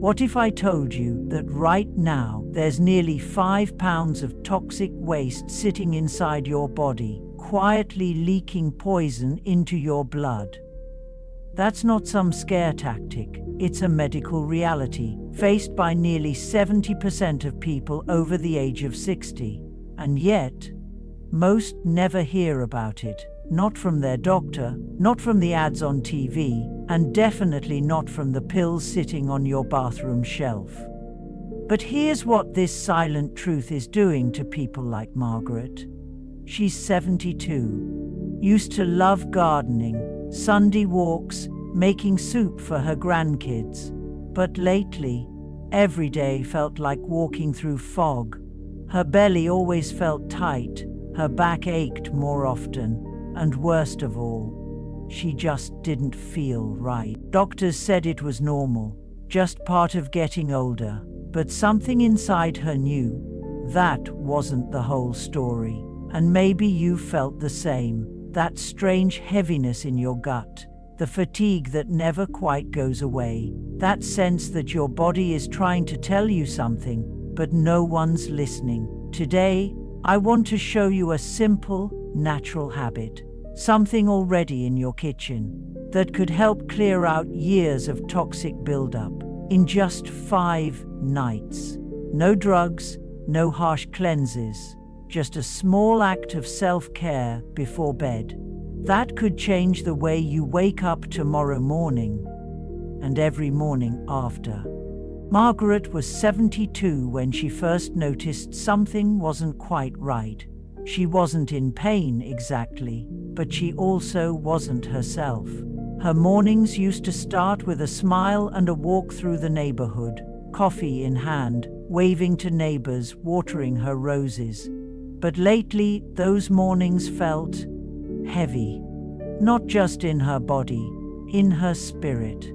What if I told you that right now there's nearly 5 pounds of toxic waste sitting inside your body, quietly leaking poison into your blood? That's not some scare tactic, it's a medical reality faced by nearly 70% of people over the age of 60. And yet, most never hear about it. Not from their doctor, not from the ads on TV, and definitely not from the pills sitting on your bathroom shelf. But here's what this silent truth is doing to people like Margaret. She's 72, used to love gardening, Sunday walks, making soup for her grandkids. But lately, every day felt like walking through fog. Her belly always felt tight, her back ached more often. And worst of all, she just didn't feel right. Doctors said it was normal, just part of getting older, but something inside her knew that wasn't the whole story. And maybe you felt the same, that strange heaviness in your gut, the fatigue that never quite goes away, that sense that your body is trying to tell you something, but no one's listening. Today, I want to show you a simple, natural habit, something already in your kitchen, that could help clear out years of toxic buildup in just 5 nights. No drugs, no harsh cleanses, just a small act of self-care before bed. That could change the way you wake up tomorrow morning and every morning after. Margaret was 72 when she first noticed something wasn't quite right. She wasn't in pain exactly, but she also wasn't herself. Her mornings used to start with a smile and a walk through the neighborhood, coffee in hand, waving to neighbors, watering her roses. But lately, those mornings felt heavy, not just in her body, in her spirit.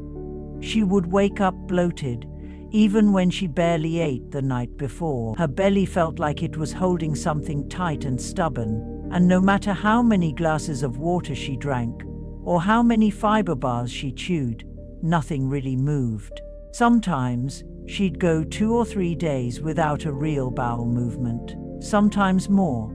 She would wake up bloated, even when she barely ate the night before. Her belly felt like it was holding something tight and stubborn, and no matter how many glasses of water she drank, or how many fiber bars she chewed, nothing really moved. Sometimes, she'd go 2 or 3 days without a real bowel movement, sometimes more.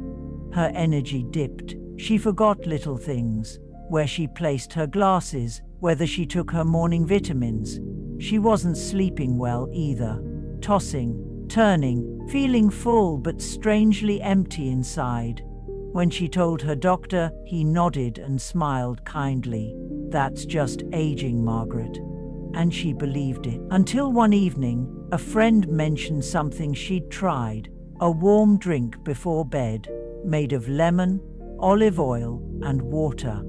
Her energy dipped. She forgot little things, where she placed her glasses, whether she took her morning vitamins. She wasn't sleeping well either, tossing, turning, feeling full but strangely empty inside. When she told her doctor, he nodded and smiled kindly. "That's just aging, Margaret." And she believed it. Until one evening, a friend mentioned something she'd tried, a warm drink before bed, made of lemon, olive oil, and water.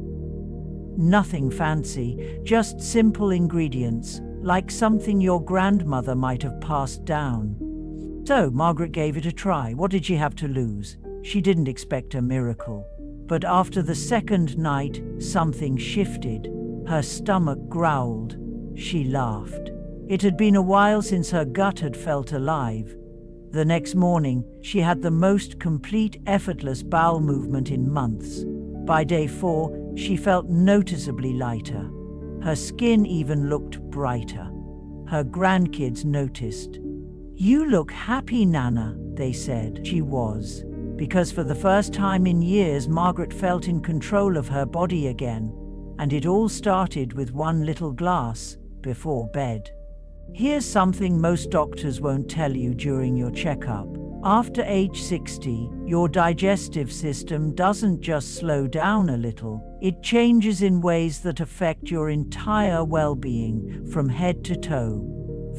Nothing fancy, just simple ingredients, like something your grandmother might have passed down. So Margaret gave it a try. What did she have to lose? She didn't expect a miracle. But after the second night, something shifted. Her stomach growled. She laughed. It had been a while since her gut had felt alive. The next morning, she had the most complete, effortless bowel movement in months. By day 4, she felt noticeably lighter. Her skin even looked brighter. Her grandkids noticed. "You look happy, Nana," they said. She was. Because for the first time in years, Margaret felt in control of her body again. And it all started with 1 little glass before bed. Here's something most doctors won't tell you during your checkup. After age 60, your digestive system doesn't just slow down a little, it changes in ways that affect your entire well-being, from head to toe.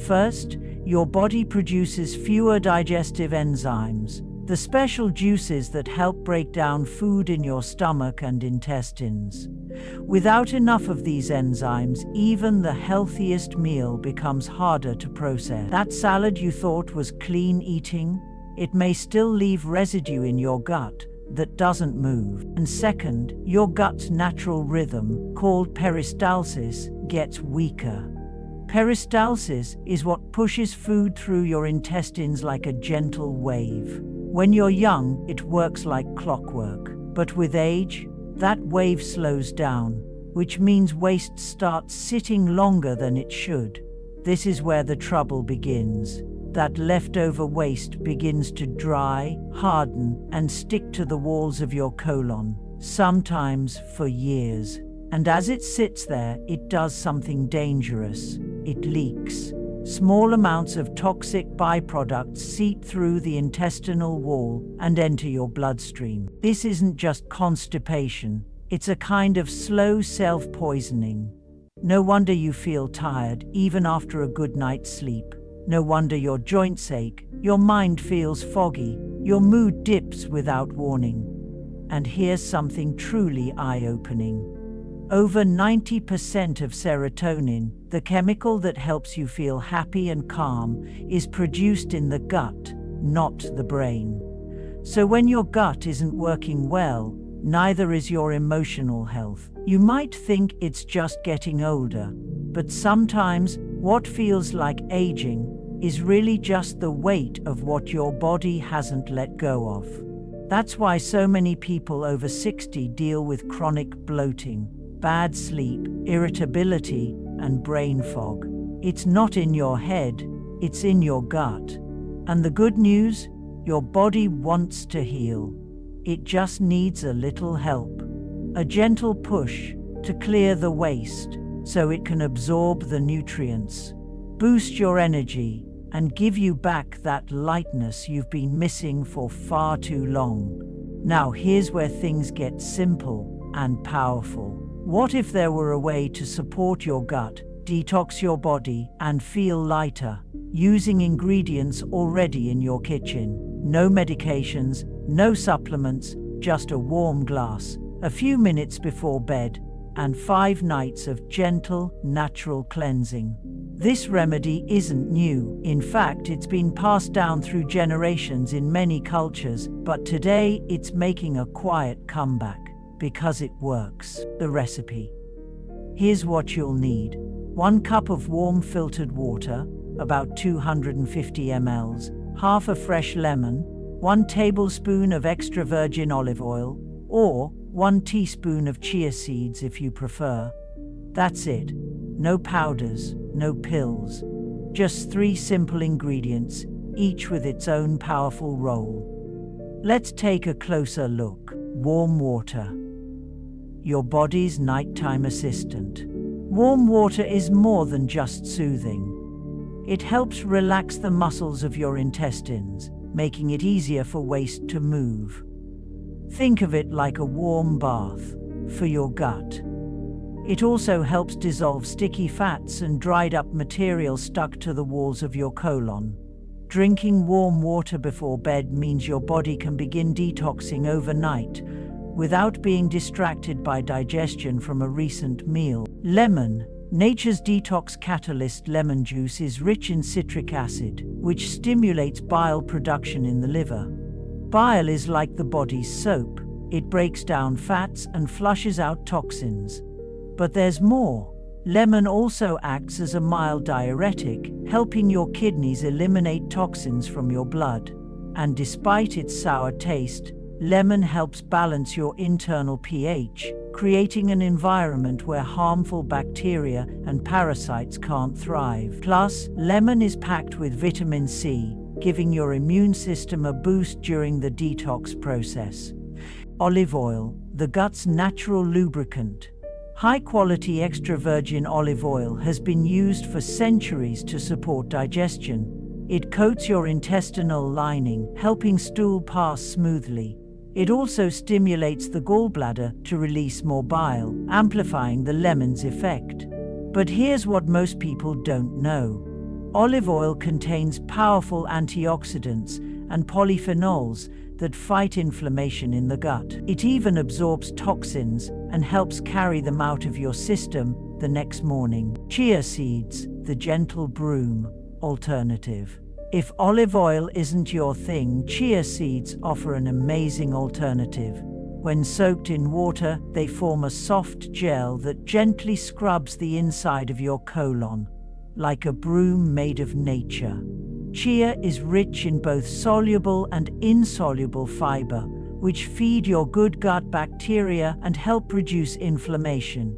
First, your body produces fewer digestive enzymes, the special juices that help break down food in your stomach and intestines. Without enough of these enzymes, even the healthiest meal becomes harder to process. That salad you thought was clean eating, it may still leave residue in your gut that doesn't move. And second, your gut's natural rhythm, called peristalsis, gets weaker. Peristalsis is what pushes food through your intestines like a gentle wave. When you're young, it works like clockwork. But with age, that wave slows down, which means waste starts sitting longer than it should. this is where the trouble begins. That leftover waste begins to dry, harden, and stick to the walls of your colon, sometimes for years. And as it sits there, it does something dangerous. It leaks. Small amounts of toxic byproducts seep through the intestinal wall and enter your bloodstream. This isn't just constipation, it's a kind of slow self-poisoning. No wonder you feel tired, even after a good night's sleep. No wonder your joints ache, your mind feels foggy, your mood dips without warning. And here's something truly eye-opening. Over 90% of serotonin, the chemical that helps you feel happy and calm, is produced in the gut, not the brain. So when your gut isn't working well, neither is your emotional health. You might think it's just getting older, but sometimes what feels like aging is really just the weight of what your body hasn't let go of. That's why so many people over 60 deal with chronic bloating, bad sleep, irritability, and brain fog. It's not in your head, it's in your gut. And the good news, your body wants to heal. It just needs a little help, a gentle push to clear the waste so it can absorb the nutrients, boost your energy, and give you back that lightness you've been missing for far too long. Now here's where things get simple and powerful. What if there were a way to support your gut, detox your body, and feel lighter, using ingredients already in your kitchen? No medications, no supplements, just a warm glass, a few minutes before bed, and 5 nights of gentle, natural cleansing. This remedy isn't new. In fact, it's been passed down through generations in many cultures, but today it's making a quiet comeback. Because it works. The recipe. Here's what you'll need. 1 cup of warm filtered water, about 250 ml, half a fresh lemon, 1 tablespoon of extra virgin olive oil, or 1 teaspoon of chia seeds if you prefer. That's it. No powders, no pills. Just 3 simple ingredients, each with its own powerful role. Let's take a closer look. Warm water. Your body's nighttime assistant. Warm water is more than just soothing. It helps relax the muscles of your intestines, making it easier for waste to move. Think of it like a warm bath for your gut. It also helps dissolve sticky fats and dried up material stuck to the walls of your colon. Drinking warm water before bed means your body can begin detoxing overnight, without being distracted by digestion from a recent meal. Lemon. Nature's detox catalyst lemon juice is rich in citric acid, which stimulates bile production in the liver. Bile is like the body's soap. It breaks down fats and flushes out toxins. But there's more. Lemon also acts as a mild diuretic, helping your kidneys eliminate toxins from your blood. And despite its sour taste, lemon helps balance your internal pH, creating an environment where harmful bacteria and parasites can't thrive. Plus, lemon is packed with vitamin C, giving your immune system a boost during the detox process. Olive oil, the gut's natural lubricant. High-quality extra virgin olive oil has been used for centuries to support digestion. It coats your intestinal lining, helping stool pass smoothly. It also stimulates the gallbladder to release more bile, amplifying the lemon's effect. But here's what most people don't know. Olive oil contains powerful antioxidants and polyphenols that fight inflammation in the gut. It even absorbs toxins and helps carry them out of your system the next morning. Chia seeds, the gentle broom alternative. If olive oil isn't your thing, chia seeds offer an amazing alternative. When soaked in water, they form a soft gel that gently scrubs the inside of your colon, like a broom made of nature. Chia is rich in both soluble and insoluble fiber, which feed your good gut bacteria and help reduce inflammation.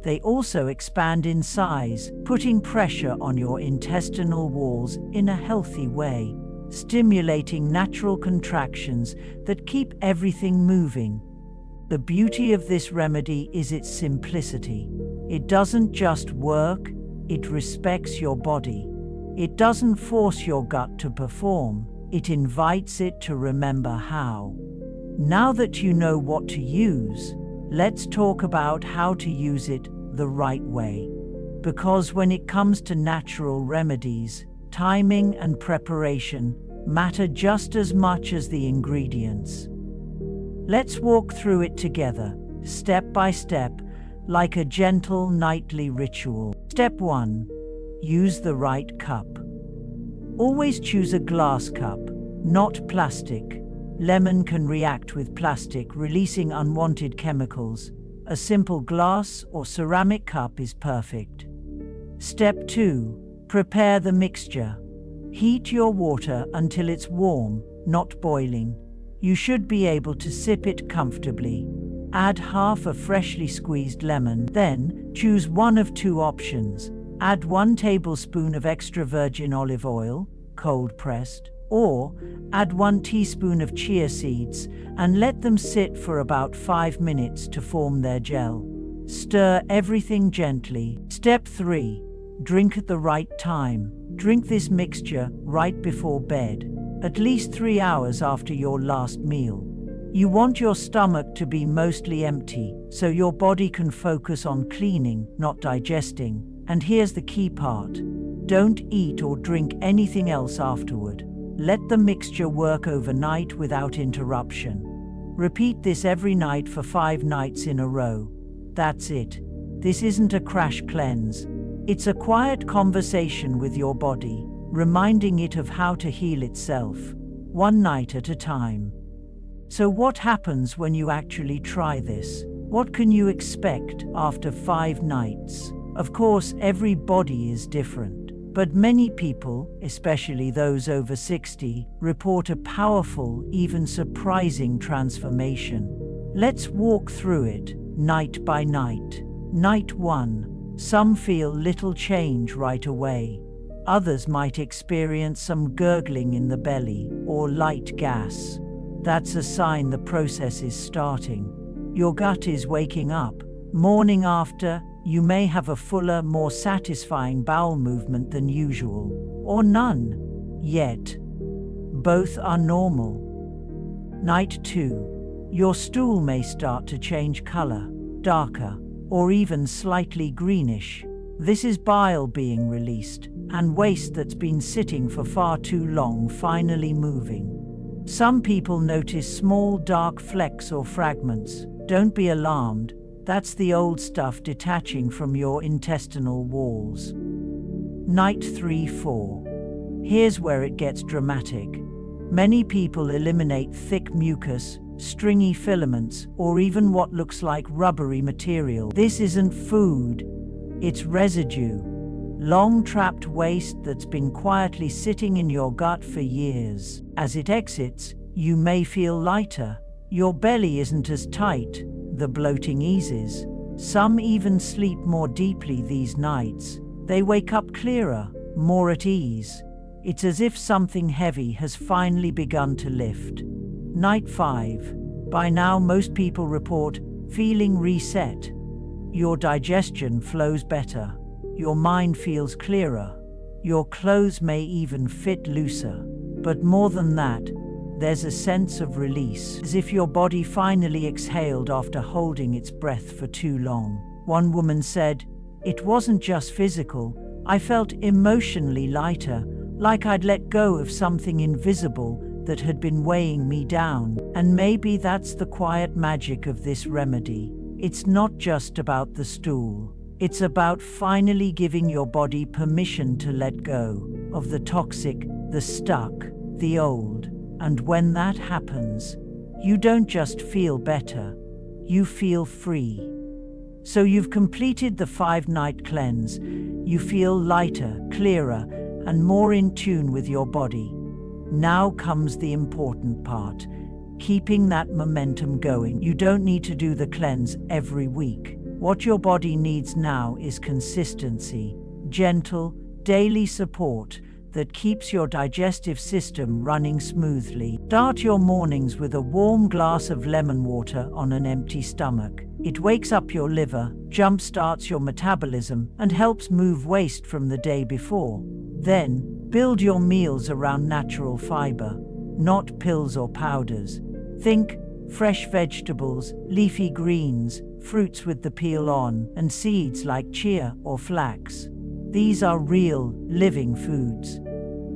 They also expand in size, putting pressure on your intestinal walls in a healthy way, stimulating natural contractions that keep everything moving. The beauty of this remedy is its simplicity. It doesn't just work, it respects your body. It doesn't force your gut to perform, it invites it to remember how. Now that you know what to use, let's talk about how to use it the right way. Because when it comes to natural remedies, timing and preparation matter just as much as the ingredients. Let's walk through it together, step by step, like a gentle nightly ritual. Step 1. Use the right cup. Always choose a glass cup, not plastic. Lemon can react with plastic, releasing unwanted chemicals. A simple glass or ceramic cup is perfect. Step 2. Prepare the mixture. Heat your water until it's warm, not boiling. You should be able to sip it comfortably. Add half a freshly squeezed lemon, then choose one of two options. Add 1 tablespoon of extra virgin olive oil, cold pressed, or add 1 teaspoon of chia seeds and let them sit for about 5 minutes to form their gel. Stir everything gently. Step 3. Drink at the right time. Drink this mixture right before bed, at least 3 hours after your last meal. You want your stomach to be mostly empty, so your body can focus on cleaning, not digesting. And here's the key part. Don't eat or drink anything else afterward. Let the mixture work overnight without interruption. Repeat this every night for 5 nights in a row. That's it. This isn't a crash cleanse. It's a quiet conversation with your body, reminding it of how to heal itself, one night at a time. So what happens when you actually try this? What can you expect after 5 nights? Of course, every body is different, but many people, especially those over 60, report a powerful, even surprising transformation. Let's walk through it, night by night. Night 1. Some feel little change right away. Others might experience some gurgling in the belly or light gas. That's a sign the process is starting. Your gut is waking up. Morning after, you may have a fuller, more satisfying bowel movement than usual, or none, yet. Both are normal. Night 2. Your stool may start to change color, darker, or even slightly greenish. This is bile being released, and waste that's been sitting for far too long finally moving. Some people notice small dark flecks or fragments. Don't be alarmed. That's the old stuff detaching from your intestinal walls. Night 3-4. Here's where it gets dramatic. Many people eliminate thick mucus, stringy filaments, or even what looks like rubbery material. This isn't food, it's residue. Long trapped waste that's been quietly sitting in your gut for years. As it exits, you may feel lighter. Your belly isn't as tight. The bloating eases. Some even sleep more deeply these nights. They wake up clearer, more at ease. It's as if something heavy has finally begun to lift. Night 5. By now, most people report feeling reset. Your digestion flows better. Your mind feels clearer. Your clothes may even fit looser. But more than that, there's a sense of release, as if your body finally exhaled after holding its breath for too long. One woman said, "It wasn't just physical. I felt emotionally lighter, like I'd let go of something invisible that had been weighing me down." And maybe that's the quiet magic of this remedy. It's not just about the stool. It's about finally giving your body permission to let go of the toxic, the stuck, the old. And when that happens, you don't just feel better, you feel free. So you've completed the 5-night cleanse. You feel lighter, clearer, and more in tune with your body. Now comes the important part, keeping that momentum going. You don't need to do the cleanse every week. What your body needs now is consistency, gentle, daily support that keeps your digestive system running smoothly. Start your mornings with a warm glass of lemon water on an empty stomach. It wakes up your liver, jump-starts your metabolism, and helps move waste from the day before. Then, build your meals around natural fiber, not pills or powders. Think fresh vegetables, leafy greens, fruits with the peel on, and seeds like chia or flax. These are real, living foods.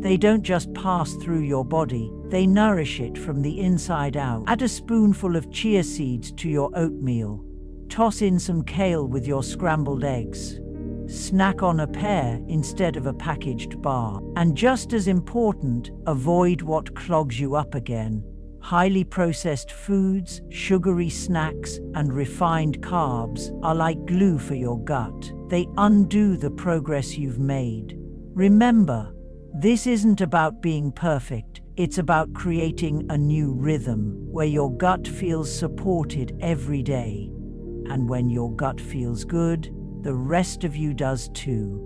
They don't just pass through your body, they nourish it from the inside out. Add a spoonful of chia seeds to your oatmeal. Toss in some kale with your scrambled eggs. Snack on a pear instead of a packaged bar. And just as important, avoid what clogs you up again. Highly processed foods, sugary snacks, and refined carbs are like glue for your gut. They undo the progress you've made. Remember, this isn't about being perfect. It's about creating a new rhythm where your gut feels supported every day. And when your gut feels good, the rest of you does too.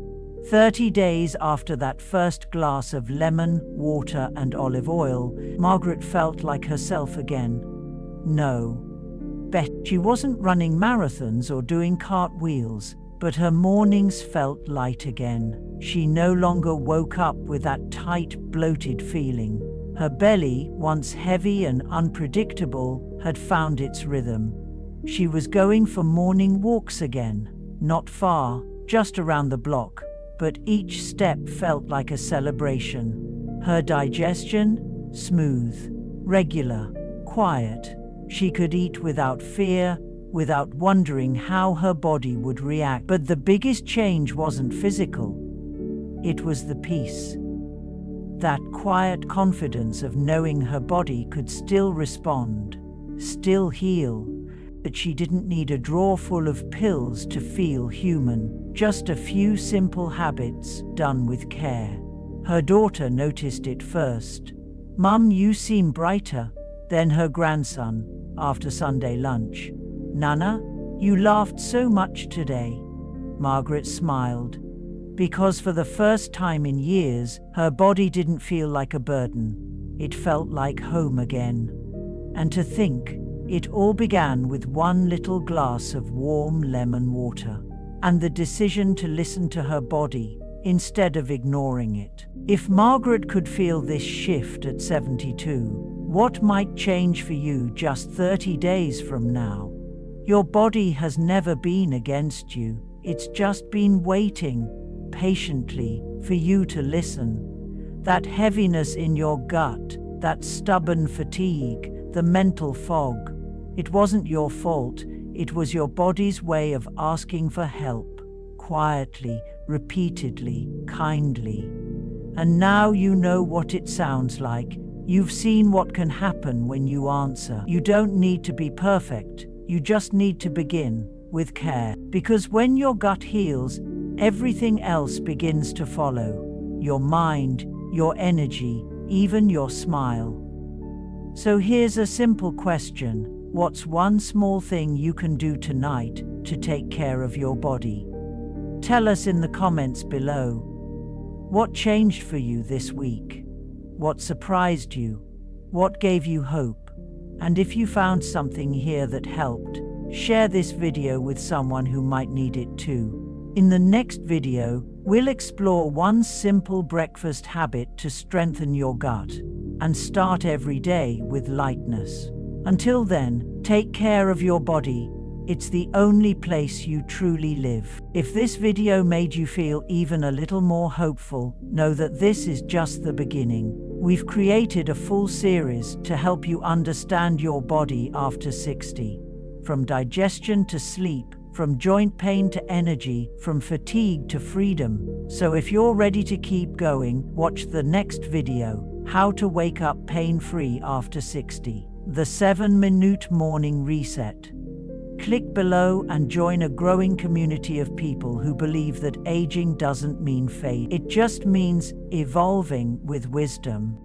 30 days after that first glass of lemon, water, and olive oil, Margaret felt like herself again. No, she wasn't running marathons or doing cartwheels, but her mornings felt light again. She no longer woke up with that tight, bloated feeling. Her belly, once heavy and unpredictable, had found its rhythm. She was going for morning walks again, not far, just around the block, but each step felt like a celebration. Her digestion, smooth, regular, quiet. She could eat without fear, without wondering how her body would react. But the biggest change wasn't physical. It was the peace. That quiet confidence of knowing her body could still respond, still heal, that she didn't need a drawer full of pills to feel human, just a few simple habits done with care. Her daughter noticed it first. "Mum, you seem brighter." Then her grandson, after Sunday lunch. "Nana, you laughed so much today." Margaret smiled, because for the first time in years, her body didn't feel like a burden. It felt like home again. And to think, it all began with one little glass of warm lemon water, and the decision to listen to her body instead of ignoring it. If Margaret could feel this shift at 72, what might change for you just 30 days from now? Your body has never been against you. It's just been waiting patiently for you to listen. That heaviness in your gut, that stubborn fatigue, the mental fog, it wasn't your fault. It was your body's way of asking for help, quietly, repeatedly, kindly. And now you know what it sounds like. You've seen what can happen when you answer. You don't need to be perfect. You just need to begin with care. Because when your gut heals, everything else begins to follow. Your mind, your energy, even your smile. So here's a simple question. What's one small thing you can do tonight to take care of your body? Tell us in the comments below. What changed for you this week? What surprised you? What gave you hope? And if you found something here that helped, share this video with someone who might need it too. In the next video, we'll explore one simple breakfast habit to strengthen your gut and start every day with lightness. Until then, take care of your body. It's the only place you truly live. If this video made you feel even a little more hopeful, know that this is just the beginning. We've created a full series to help you understand your body after 60. From digestion to sleep, from joint pain to energy, from fatigue to freedom. So if you're ready to keep going, watch the next video, How to Wake Up Pain-Free After 60. The 7-minute morning reset. Click below and join a growing community of people who believe that aging doesn't mean fade. It just means evolving with wisdom.